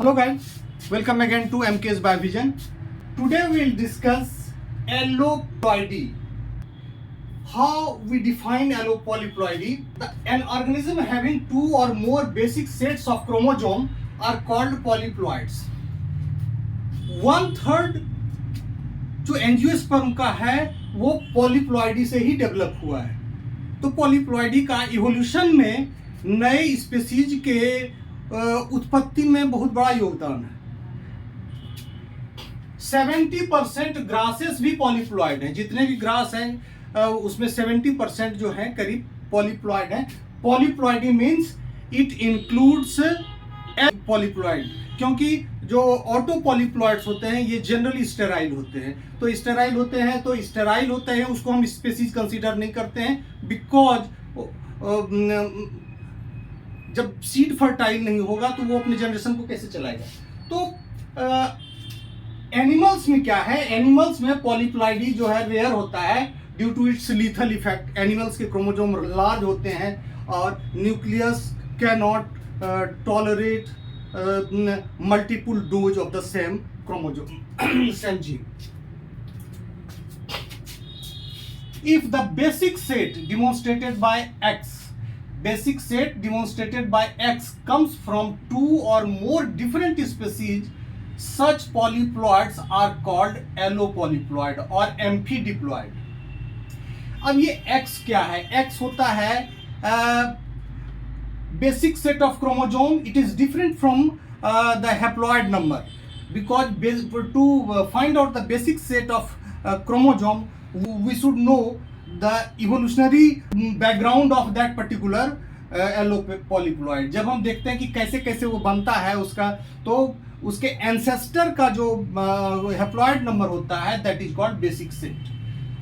Hello guys, welcome again to MK's Biovision. Today we will discuss allopolyploidy. How we define allopolyploidy? An organism having two or more basic sets of chromosome are called polyploids. 1/3 जो angiosperm का है वो polyploidy से ही develop हुआ है. तो polyploidy का evolution में नए स्पीसीज के उत्पत्ति में बहुत बड़ा योगदान है. 70% ग्रासेस भी पॉलीप्लॉइड हैं. जितने भी ग्रास हैं उसमें 70% जो है करीब पॉलीप्लॉइड हैं. Polyploidy means it includes polyploid, क्योंकि जो ऑटो पॉलीप्लॉइड्स होते हैं ये जनरली स्टेराइल होते हैं. तो स्टेराइल होते हैं उसको हम स्पीसीज कंसीडर नहीं करते हैं, बिकॉज जब सीड फर्टाइल नहीं होगा तो वो अपने जनरेशन को कैसे चलाएगा. तो एनिमल्स में क्या है, एनिमल्स में पॉलीप्लॉइडी जो है रेयर होता है due to its lethal effect. Animals के क्रोमोसोम लार्ज होते हैं और nucleus can not tolerate multiple dose of the same chromosome same gene. If the basic set demonstrated by X comes from two or more different species, such polyploids are called allopolyploid or amphidiploid. अब ये X क्या है? X होता है basic set of chromosome. It is different from the haploid number, because to find out the basic set of chromosome we should know the evolutionary background of that particular allopolyploid. जब हम देखते हैं कि कैसे कैसे वो बनता है उसका, तो उसके एंसेस्टर का जो हैप्लॉइड नंबर होता है that is called basic set.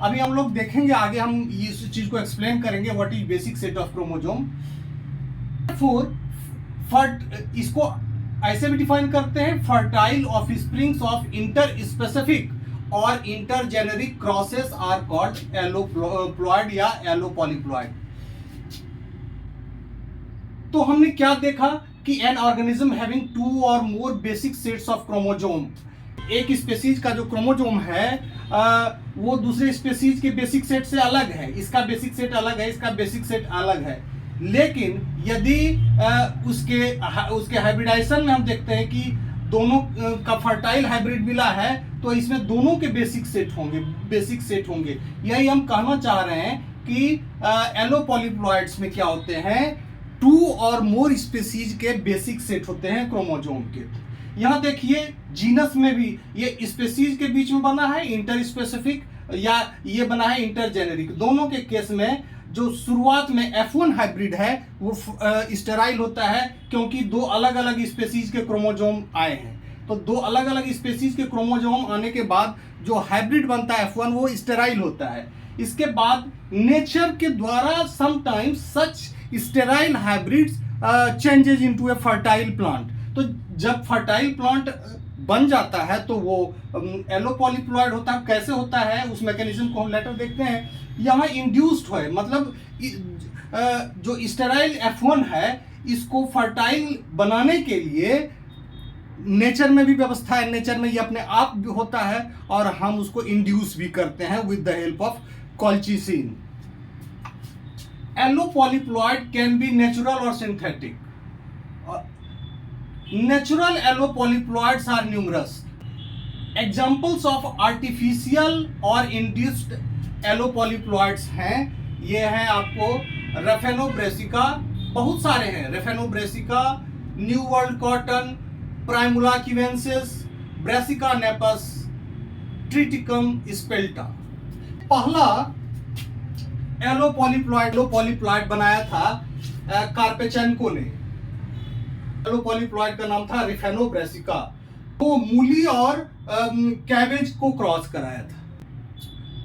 अभी हम लोग देखेंगे आगे, हम इस चीज को एक्सप्लेन करेंगे what is basic set of chromosome. इसको ऐसे भी डिफाइन करते हैं, fertile offsprings of inter specific और इंटरजेनेरिक क्रॉसेस आर कॉल्ड एलोप्लॉइड या एलोपॉलीप्लॉइड. तो हमने क्या देखा कि एन ऑर्गेनिज्म हैविंग टू और मोर बेसिक सेट्स ऑफ क्रोमोसोम, एक स्पीसीज का जो क्रोमोसोम है वो दूसरे स्पीसीज के बेसिक सेट से अलग है. इसका बेसिक सेट अलग है, इसका बेसिक सेट अलग है. लेकिन यदि उसके हाइब्रिडाइजेशन में हम देखते हैं कि दोनों का फर्टाइल हाइब्रिड मिला है तो इसमें दोनों के बेसिक सेट होंगे. यही हम कहना चाह रहे हैं कि एलोपॉलीप्लॉइड्स में क्या होते हैं, टू और मोर स्पीसीज के बेसिक सेट होते हैं क्रोमोसोम के. यहाँ देखिए जीनस में भी ये स्पीसीज के बीच में बना है इंटर स्पेसिफिक या ये बना है इंटरजेनेरिक. दोनों के केस में जो शुरुआत में F1 हाइब्रिड है वो स्टेराइल होता है, क्योंकि दो अलग अलग स्पीसीज के क्रोमोसोम आए हैं. तो दो अलग अलग स्पीसीज के क्रोमोसोम आने के बाद जो हाइब्रिड बनता है F1 वो स्टेराइल होता है. इसके बाद नेचर के द्वारा समटाइम्स सच स्टेराइल हाइब्रिड्स चेंजेस इनटू ए फर्टाइल प्लांट. तो जब फर्टाइल प्लांट बन जाता है तो वो एलोपॉलीप्लॉइड होता है. कैसे होता है उस मैकेनिज्म को हम लेटर देखते हैं. यहाँ इंड्यूस्ड है, मतलब जो स्टेराइल F1 है इसको फर्टाइल बनाने के लिए नेचर में भी व्यवस्था है, नेचर में ये अपने आप भी होता है और हम उसको इंड्यूस भी करते हैं with the help of colchicine. Allopolyploid can be natural और synthetic. Natural allopolyploids are numerous. Examples of artificial or induced allopolyploids हैं, ये हैं आपको रेफेनोब्रेसिका, बहुत सारे हैं, Raphanobrassica, new world cotton, Primula kewensis, Brassica napus, Triticum spelta. पहला एलोपॉलीप्लॉइड बनाया था कार्पेचेंको ने. एलोपॉलीप्लॉइड का नाम था रेफेनोब्रेसिका. वो मूली और कैबेज को क्रॉस कराया था.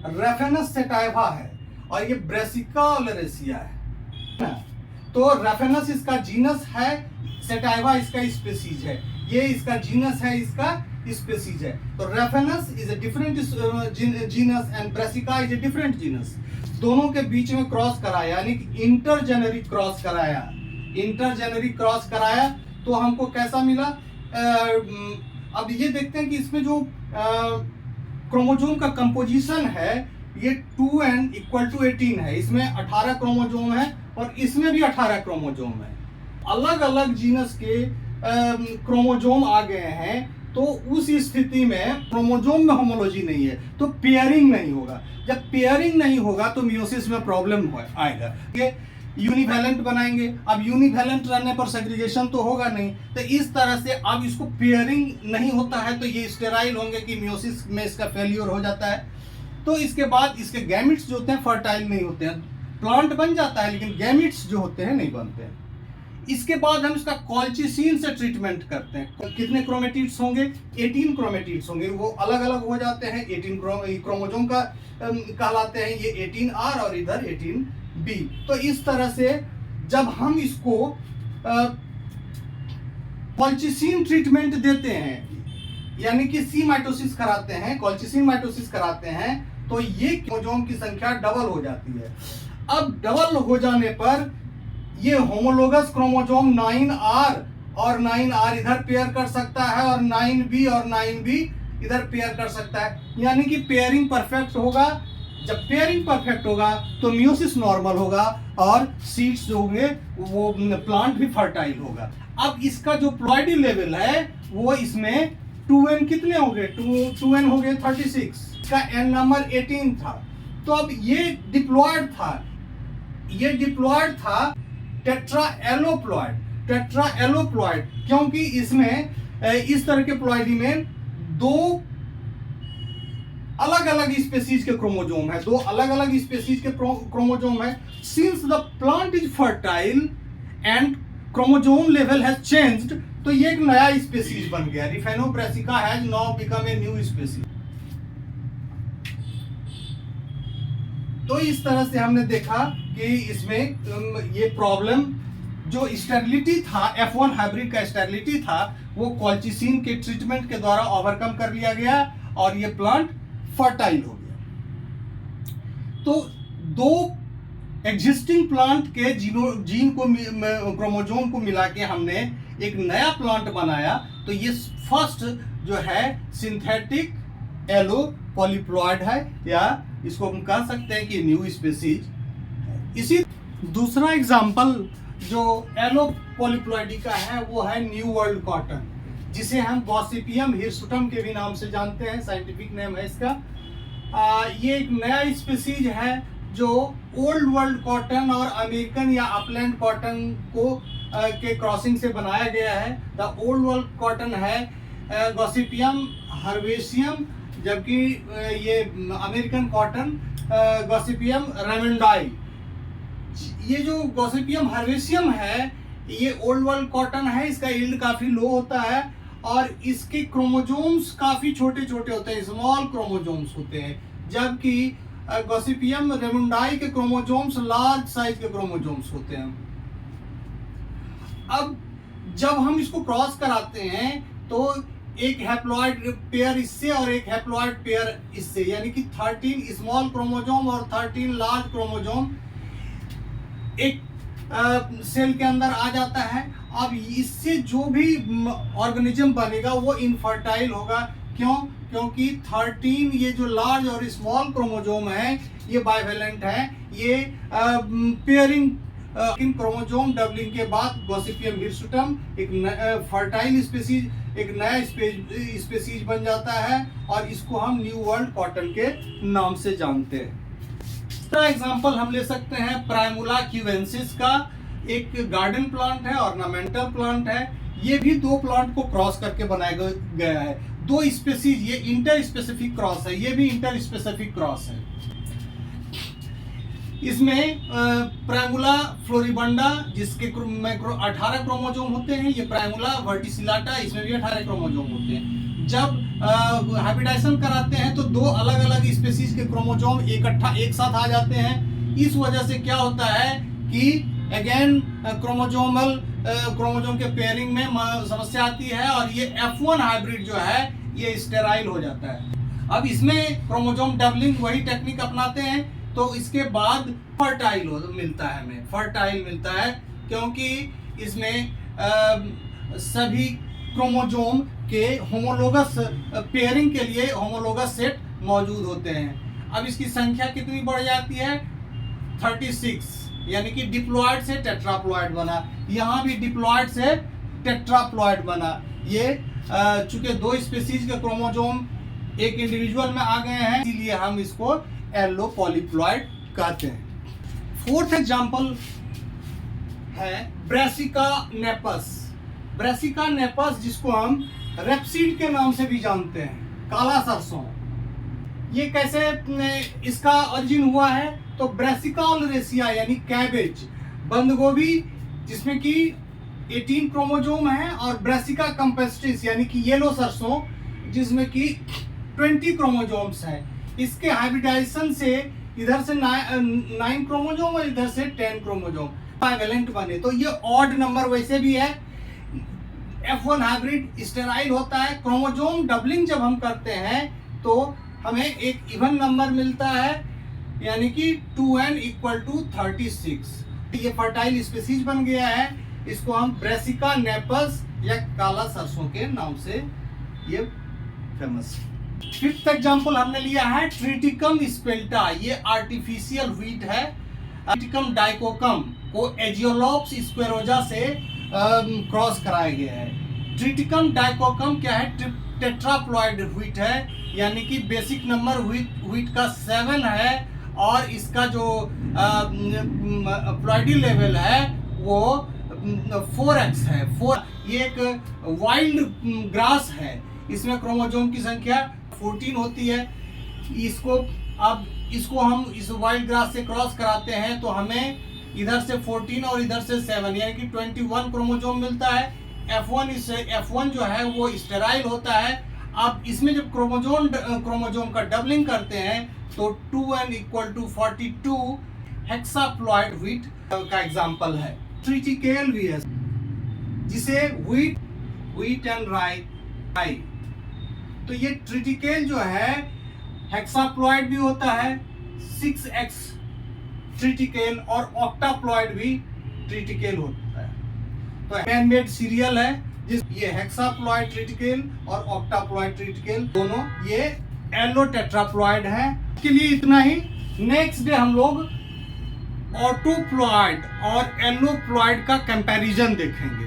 रेफेनस सेटाइवा है और ये ब्रेसिका ओलेरेसिया है. तो रेफेनस इसका जीनस है, सेटाइवा इसका स्पीसीज है. ये इसका जीनस है, इसका स्पीसीज है. तो Raphanus is a different genus and Brassica is a different genus. दोनों के बीच में क्रॉस कराया, यानी कि इंटरजेनेरिक क्रॉस कराया. तो हमको कैसा मिला, अब ये देखते हैं कि इसमें जो क्रोमोजोम का कंपोजिशन है ये 2n इक्वल टू 18 है। इसमें 18 क्रोमोजोम है और इसमें भी 18 क्रोमोजोम है। अलग अलग जीनस के क्रोमोजोम आ गए हैं, तो उस स्थिति में क्रोमोजोम में होमोलॉजी नहीं है तो पेयरिंग नहीं होगा। जब पेयरिंग नहीं होगा तो मियोसिस में प्रॉब्लम आएगा। ये यूनिवैलेंट बनाएंगे, अब यूनिवैलेंट रहने पर सेग्रीगेशन तो होगा नहीं, तो इस तरह से अब इसको पेयरिंग नहीं होता है तो ये स्टेराइल होंगे कि मियोसिस में इसका फेल्योर हो जाता है। तो इसके बाद इसके गैमिट्स जो होते हैं फर्टाइल नहीं होते हैं। प्लांट बन जाता है लेकिन गैमिट्स जो होते हैं नहीं बनते हैं। इसके बाद हम इसका कॉल्चिसिन से ट्रीटमेंट करते हैं। कितने क्रोमेटिड्स होंगे? 18 क्रोमेटिड्स होंगे। वो अलग अलग हो जाते हैं, 18 क्रोमोजोम का कहलाते हैं। ये 18R और इधर 18B। तो इस तरह से जब हम इसको कॉल्चिसिन ट्रीटमेंट देते हैं, यानी कि सी माइटोसिस कराते हैं, कॉल्चिसिन माइटोसिस कराते हैं, तो ये क्रोमोजोम की संख्या डबल हो जाती है। अब डबल हो जाने पर ये होमोलोगस क्रोमोजोम 9R और 9R इधर पेयर कर सकता है और 9B और 9B इधर पेयर कर सकता है, यानी कि पेयरिंग परफेक्ट होगा। जब पेयरिंग परफेक्ट होगा तो मियोसिस नॉर्मल होगा और सीड्स जो होंगे वो प्लांट भी फर्टाइल होगा। अब इसका जो प्लॉइडी लेवल है वो इसमें 2n कितने हो गए? 2n हो गए 36 का n नंबर 18 था। तो अब ये डिप्लॉयड था टेट्रा एलोप्लॉयड, क्योंकि इसमें इस तरह के प्लॉइडी में दो अलग अलग स्पेसीज के क्रोमोजोम है, since the plant is fertile and chromosome level has changed, तो ये एक नया स्पेसीज बन गया। Raphanobrassica has now become a new species. तो इस तरह से हमने देखा कि इसमें ये प्रॉब्लम जो स्टेरिलिटी था, F1 हाइब्रिड का स्टेरिलिटी था, वो कॉल्चिसिन के ट्रीटमेंट के द्वारा ओवरकम कर लिया गया और ये प्लांट फर्टाइल हो गया। तो दो एग्जिस्टिंग प्लांट के जीन को क्रोमोजोम को मिला के हमने एक नया प्लांट बनाया। तो ये फर्स्ट जो है सिंथेटिक एलो पॉलीप्लॉइड है, या इसको हम कह सकते हैं कि न्यू स्पेसीज। इसी दूसरा एग्जांपल जो एलो पॉलीप्लॉइडी का है वो है न्यू वर्ल्ड कॉटन, जिसे हम गॉसिपियम हिरसुटम के भी नाम से जानते हैं, साइंटिफिक नेम है इसका। ये एक नया स्पेसीज है जो ओल्ड वर्ल्ड कॉटन और अमेरिकन या अपलैंड कॉटन को के क्रॉसिंग से बनाया गया है। द ओल्ड वर्ल्ड कॉटन है गॉसिपियम हर्बेशियम, जबकि ये अमेरिकन कॉटन गॉसिपियम रेमंडाई। ये जो गॉसिपियम हर्बेशियम है ये ओल्ड वर्ल्ड कॉटन है, इसका यील्ड काफी लो होता है और इसके क्रोमोजोम्स काफी छोटे छोटे होते हैं, स्मॉल क्रोमोजोम्स होते हैं, जबकि गॉसिपियम रेमुंडाई के क्रोमोजोम्स लार्ज साइज के क्रोमोजोम्स होते हैं। अब जब हम इसको क्रॉस कराते हैं तो एक हैप्लॉइड पेयर इससे और एक हैप्लॉइड पेयर इससे, यानी कि 13 स्मॉल क्रोमोजोम और 13 लार्ज क्रोमोजोम एक सेल के अंदर आ जाता है। अब इससे जो भी ऑर्गेनिज्म बनेगा वो इनफर्टाइल होगा। क्यों? क्योंकि 13 ये जो लार्ज और स्मॉल क्रोमोजोम है ये बाइवेलेंट है। ये पेयरिंग क्रोमोजोम डबलिंग के बाद गॉसिपियम हिरसुटम एक फर्टाइल स्पीसीज, एक नया स्पीसीज बन जाता है और इसको हम न्यू वर्ल्ड कॉटन के नाम से जानते हैं। दूसरा एग्जांपल हम ले सकते हैं प्राइमुला क्यूवेंसिस का। एक गार्डन प्लांट है, ऑर्नामेंटल प्लांट है। ये भी दो प्लांट को क्रॉस करके बनाया गया है। दो स्पेसीज, ये इंटर स्पेसिफिक क्रॉस है, ये भी इंटर स्पेसिफिक क्रॉस है। इसमें प्राइमुला फ्लोरिबंडा जिसके 18 क्रोमोजोम होते हैं, ये प्राइमुला वर्टिसिलाटा इसमें भी 18 क्रोमोजोम होते हैं। जब हाइब्रिडाइजेशन कराते हैं तो दो अलग अलग स्पेसीज के क्रोमोजोम इकट्ठा एक साथ आ जाते हैं। इस वजह से क्या होता है कि अगेन क्रोमोजोम के पेयरिंग में समस्या आती है और ये F1 हाइब्रिड जो है ये स्टेराइल हो जाता है। अब इसमें क्रोमोजोम डबलिंग वही टेक्निक अपनाते हैं तो इसके बाद फर्टाइल मिलता है, हमें फर्टाइल मिलता है क्योंकि इसमें सभी क्रोमोजोम के होमोलोगस पेयरिंग के लिए होमोलोगस सेट मौजूद होते हैं। अब इसकी संख्या कितनी बढ़ जाती है, 36, यानी कि डिप्लॉयड से टेट्राप्लॉयड बना, यहाँ भी डिप्लॉयड से टेट्राप्लॉयड बना। ये चूंकि दो स्पीसीज के क्रोमोजोम एक इंडिविजुअल में आ गए हैं, इसीलिए हम इसको एलो पॉलीप्लॉयड कहते हैं। फोर्थ एग्जांपल है ब्रासिका नेपस। ब्रासिका नेपस जिसको हम रेपसीड के नाम से भी जानते हैं, काला सरसों। ये कैसे इसका ओरिजिन हुआ है, तो ब्रासिका ओलरेसिया यानी कैबेज, बंद गोभी, जिसमें कि 18 क्रोमोजोम है, और ब्रासिका कंपेस्टिस यानी कि येलो सरसों, जिसमें कि 20 क्रोमोजोम्स हैं। इसके हाइब्रिडाइजेशन से इधर से 9 क्रोमोजोम और इधर से 10 क्रोमोजोम बाइवेलेंट बने। तो ये ऑड नंबर वैसे भी है। F1 हाइब्रिड स्टेराइल होता है। क्रोमोजोम डबलिंग जब हम करते हैं तो हमें एक इवन नंबर मिलता है, यानी कि 2n = 36। ये फर्टाइल स्पीसीज बन गया है। इसको हम ब्रासिका नेपस या काला सरसों के नाम से ये फेमस। फिफ्थ एग्जांपल हमने लिया है ट्रिटिकम स्पेल्टा। ये आर्टिफिशियल व्हीट है। ट्रिटिकम डाइकोकम को एजियोलॉप्स स्क्वेरोजा से क्रॉस कराया गया है। ट्रिटिकम डाइकोकम क्या है, टेट्राप्लॉयड व्हीट है, यानी कि बेसिक नंबर व्हीट का 7 है, और इसका जो प्लॉयडी लेवल है वो 4x है। ये एक वाइल्ड ग्रास है। इसमें क्रोमोजोम की संख्या 14 होती है। इसको हम इस वाइल्ड ग्रास से क्रॉस कराते हैं तो हमें इधर से 14 और इधर से 7 यानी कि 21 क्रोमोजोम मिलता है। F1 जो है वो स्टेराइल होता है। अब इसमें जब क्रोमोजोम का डबलिंग करते हैं तो 2n = 42 हेक्साप्लॉयड व्हीट का एग्जांपल है। ट्रिटिकेल भी है, जिसे व्हीट एंड राई। तो ये ट्रिटिकेल जो है हेक्साप्लॉयड भी होता है, 6x ट्रिटिकेल, और ऑक्टाप्लॉयड भी ट्रिटिकेल होता है। तो हैंडमेड सीरियल है ये हेक्साप्लॉयड ट्रिटिकेल और ऑक्टाप्लॉयड ट्रिटिकेल दोनों ये एलो टेट्राप्लॉयड है। के लिए इतना ही। नेक्स्ट डे हम लोग ऑटोप्लॉयड और एलोप्लॉयड का कंपैरिजन देखेंगे।